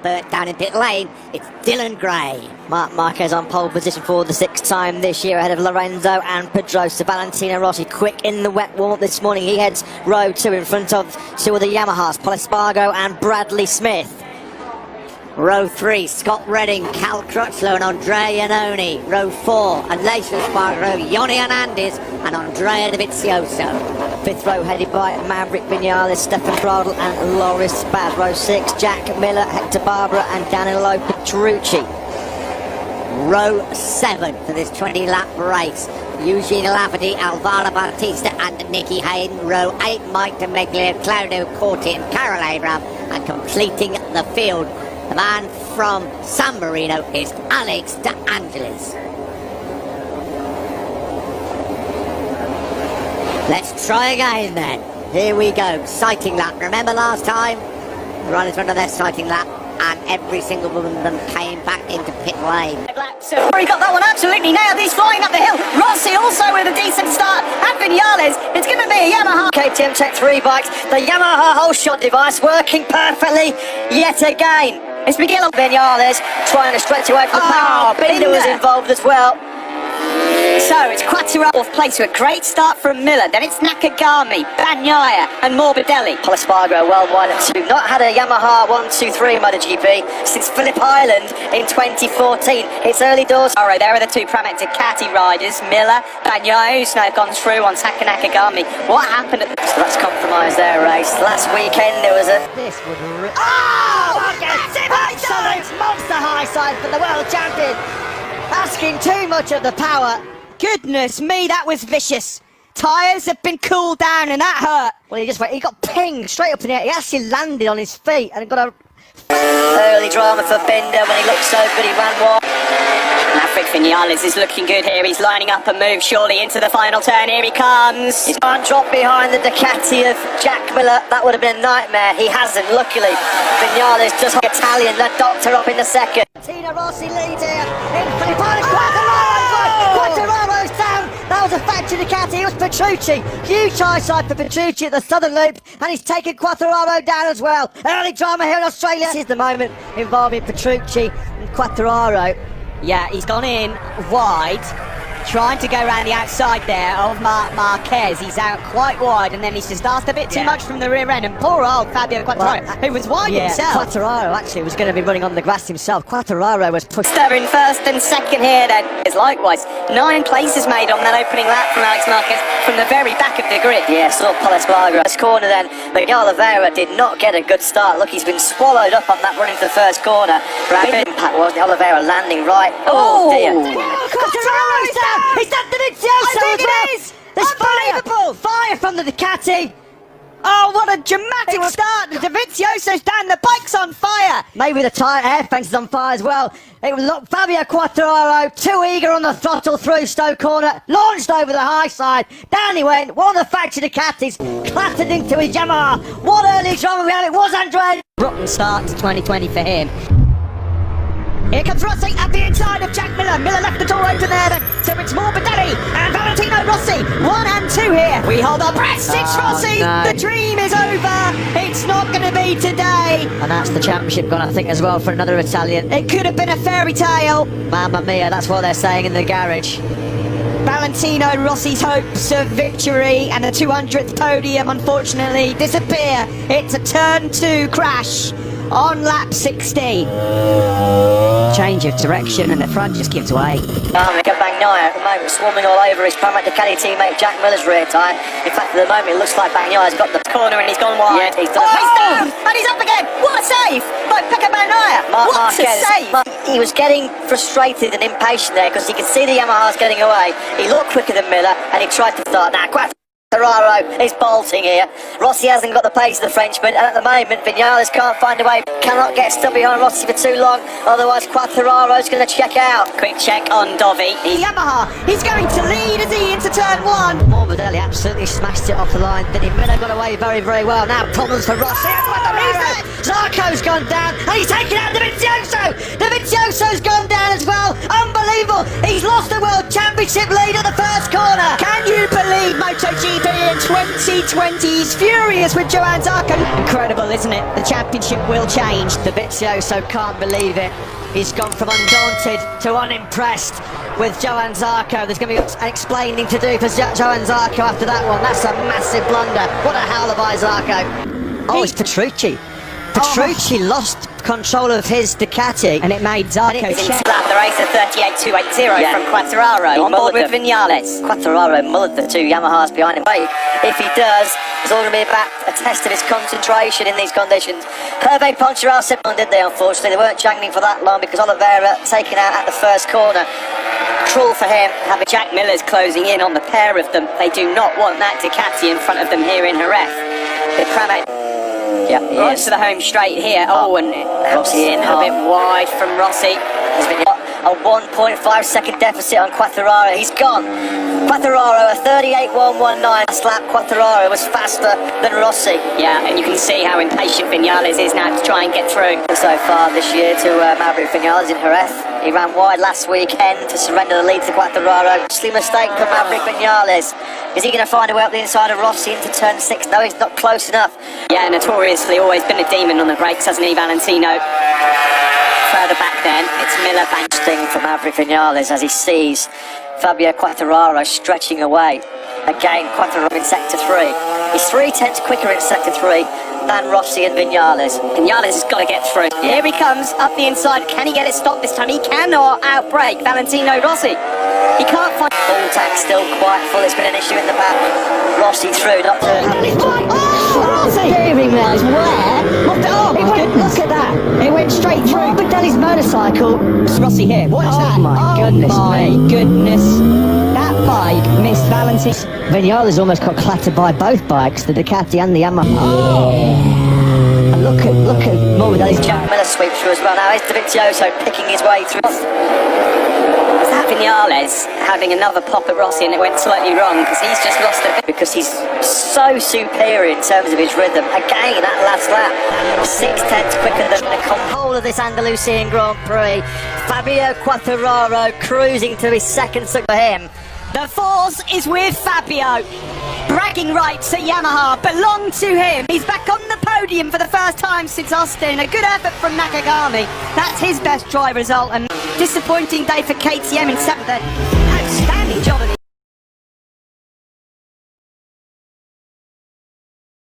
but down in pit lane, it's Dylan Gray. Marc Marquez on pole position for the 6th time this year, ahead of Lorenzo and Pedrosa. Valentino Rossi quick in the wet warm-up this morning. He heads row 2 in front of 2 of the Yamahas, Paul Espargo and Bradley Smith. Row 3, Scott Redding, Cal Crutchlow and Andrea Iannone. Row 4, Alessio Spargo, Yoni Hernandez and Andrea Dovizioso. 5th row headed by Maverick Vinales, Stefan Bradl and Loris Spaz. Row 6, Jack Miller, Hector Barbara and Danilo Petrucci. Row 7 for this 20-lap race, Eugene Lafferty, Alvaro Bautista and Nicky Hayden. Row 8, Mike DeMeglia, Claudio Corti and Carol Abram. And completing the field, the man from San Marino is Alex De Angelis. Let's try again then. Here we go, sighting lap. Remember last time? The riders went on their sighting lap and every single one of them came back into pit lane. So he got that one absolutely nailed. He's flying up the hill. Rossi also with a decent start. And Vinales, it's going to be a Yamaha. KTM Tech 3 bikes, the Yamaha whole shot device working perfectly yet again. It's Miguel Vinales trying to stretch away from the pack. Binder was involved as well. So it's Quattro off place with a great start from Miller. Then it's Nakagami, Bagnaia and Morbidelli. Paul Espargo well wide at 2. Not had a Yamaha 1-2-3 MotoGP since Phillip Island in 2014. It's early doors. All right, there are the 2 Pramac Ducati riders. Miller, Bagnaia, who's now gone through on Taka Nakagami. What happened at the... So that's compromised their race. Last weekend there was a... This would... Absolute monster high side for the world champion. Asking too much of the power. Goodness me, that was vicious. Tyres have been cooled down and that hurt. Well, he got pinged straight up in the air. He actually landed on his feet and got a... Early drama for Binder when he looked so good, he ran wide. Maverick Vinales is looking good here. He's lining up a move surely into the final turn. Here he comes. He's gone drop behind the Ducati of Jack Miller. That would have been a nightmare. He hasn't, luckily. Vinales just Italian, the doctor up in the second. Valentino Rossi leads here. In Phillip Island, Quattarara's down. That was a factory Ducati. It was Petrucci. Huge high side for Petrucci at the southern loop. And he's taken Quattararo down as well. Early drama here in Australia. This is the moment involving Petrucci and Quattararo. Yeah, he's gone in wide, trying to go around the outside there of Marc Marquez. He's out quite wide, and then he's just asked a bit too much from the rear end. And poor old Fabio Quattararo, who was wide himself. Quattararo actually was going to be running on the grass himself. Quattararo was pushed. They're in first and second here then. Likewise, 9 places made on that opening lap from Alex Marquez from the very back of the grid. Yeah, saw Paul Espargo. First corner then, Miguel Oliveira did not get a good start. Look, he's been swallowed up on that run into the first corner. Rapid impact was Oliveira landing right. Oh dear. Quattararo's down. He's done the Dovizioso as well. There's unbelievable fire from the Ducati. Oh, what a dramatic start. The Dovizioso's down, the bike's on fire. Maybe the tyre air fence is on fire as well. It was Fabio Quattararo, too eager on the throttle through Stowe corner, launched over the high side. Down he went, one of the factory Ducatis, clattered into his Yamaha. What early drama we had, it was Andrea. Rotten start to 2020 for him. Here comes Rossi at the inside of Jack Miller. Miller left the door open there then. So it's Morbidelli and Valentino Rossi. 1 and 2 here. We hold our breaths. It's Rossi. No. The dream is over. It's not going to be today. And that's the championship gone, I think, as well for another Italian. It could have been a fairy tale. Mamma mia, that's what they're saying in the garage. Valentino Rossi's hopes of victory and the 200th podium unfortunately disappear. It's a turn 2 crash on lap 60. Change of direction and the front just gives way. Bagnaia at the moment swarming all over his Pramac Ducati teammate Jack Miller's rear tyre. In fact, at the moment it looks like Bagnaia's got the corner and he's gone wide. Yeah, he's done he's down! And he's up again! What a save by Pecco Bagnaia! What a save! He was getting frustrated and impatient there because he could see the Yamahas getting away. He looked quicker than Miller and he tried to start. Now, Quattararo is bolting here. Rossi hasn't got the pace of the Frenchman, and at the moment Vinales can't find a way, cannot get stuck behind Rossi for too long, otherwise Quattararo's going to check out. Quick check on Dovi. Yamaha, he's going to lead as he into turn 1. Morbidelli absolutely smashed it off the line, but he Miller got away very, very well. Now problems for Rossi. Zarco's gone down, and he's taken out Dovizioso. Dovizioso's gone down as well. Unbelievable! He's lost the World Championship lead at the first corner! Can you believe MotoGP in 2020? He's furious with Johann Zarco. Incredible, isn't it? The championship will change. Dovizioso can't believe it. He's gone from undaunted to unimpressed with Johann Zarco. There's going to be explaining to do for Johann Zarco after that one. That's a massive blunder. What a howler by Zarco. Oh, it's Petrucci. Petrucci lost control of his Ducati. And it made Zarco check. The race at 38.280 from Quartararo on board with Vinales. Quartararo mullered the two Yamahas behind him. If he does, it's all going to be about a test of his concentration in these conditions. Hervé Poncharal said, did they, unfortunately? They weren't jangling for that long because Oliveira taken out at the first corner. Cruel for him. Having Jack Miller's closing in on the pair of them. They do not want that Ducati in front of them here in Jerez. They cram it. Yeah, right to the home straight here. Oh, and Rossi in a bit wide from Rossi. There's been a 1.5 second deficit on Quartararo. He's gone. Quartararo, a 38.119 last lap. Quartararo was faster than Rossi. Yeah, and you can see how impatient Vinales is now to try and get through. So far this year to Maverick Vinales in Jerez. He ran wide last weekend to surrender the lead to Quartararo. Costly mistake for Maverick Vinales. Is he going to find a way up the inside of Rossi into turn 6? No, he's not close enough. Yeah, notoriously always been a demon on the brakes, hasn't he, Valentino? Further back then, it's Miller back. Thing for Maverick Vinales as he sees Fabio Quartararo stretching away. Again, Quartararo in sector 3. He's 3/10 quicker in sector 3 than Rossi and Vinales. Vinales has got to get through. Here he comes, up the inside. Can he get it stopped this time? He cannot outbrake Valentino Rossi. He can't find... Full tank still quite full. It's been an issue in the back. Rossi through, not to... Rossi! Steering wheels, where? Look at that. It went straight through. Morbidelli's motorcycle. Rossi here. What's that? My goodness me. Goodness. That bike missed Valentino. Vinales almost got clattered by both bikes, the Ducati and the Yamaha. And look at Morbidelli's Jack Miller sweep through as well. Now here's Dovizioso picking his way through. Was that Vinales having another pop at Rossi and it went slightly wrong because he's just lost a bit? Because he's so superior in terms of his rhythm. Again, that last lap, 6/10 quicker than the whole of this Andalusian Grand Prix. Fabio Quartararo cruising to his second for him. The force is with Fabio. Bragging rights at Yamaha belong to him. He's back on the podium for the first time since Austin. A good effort from Nakagami. That's his best drive result, and disappointing day for KTM in 7th.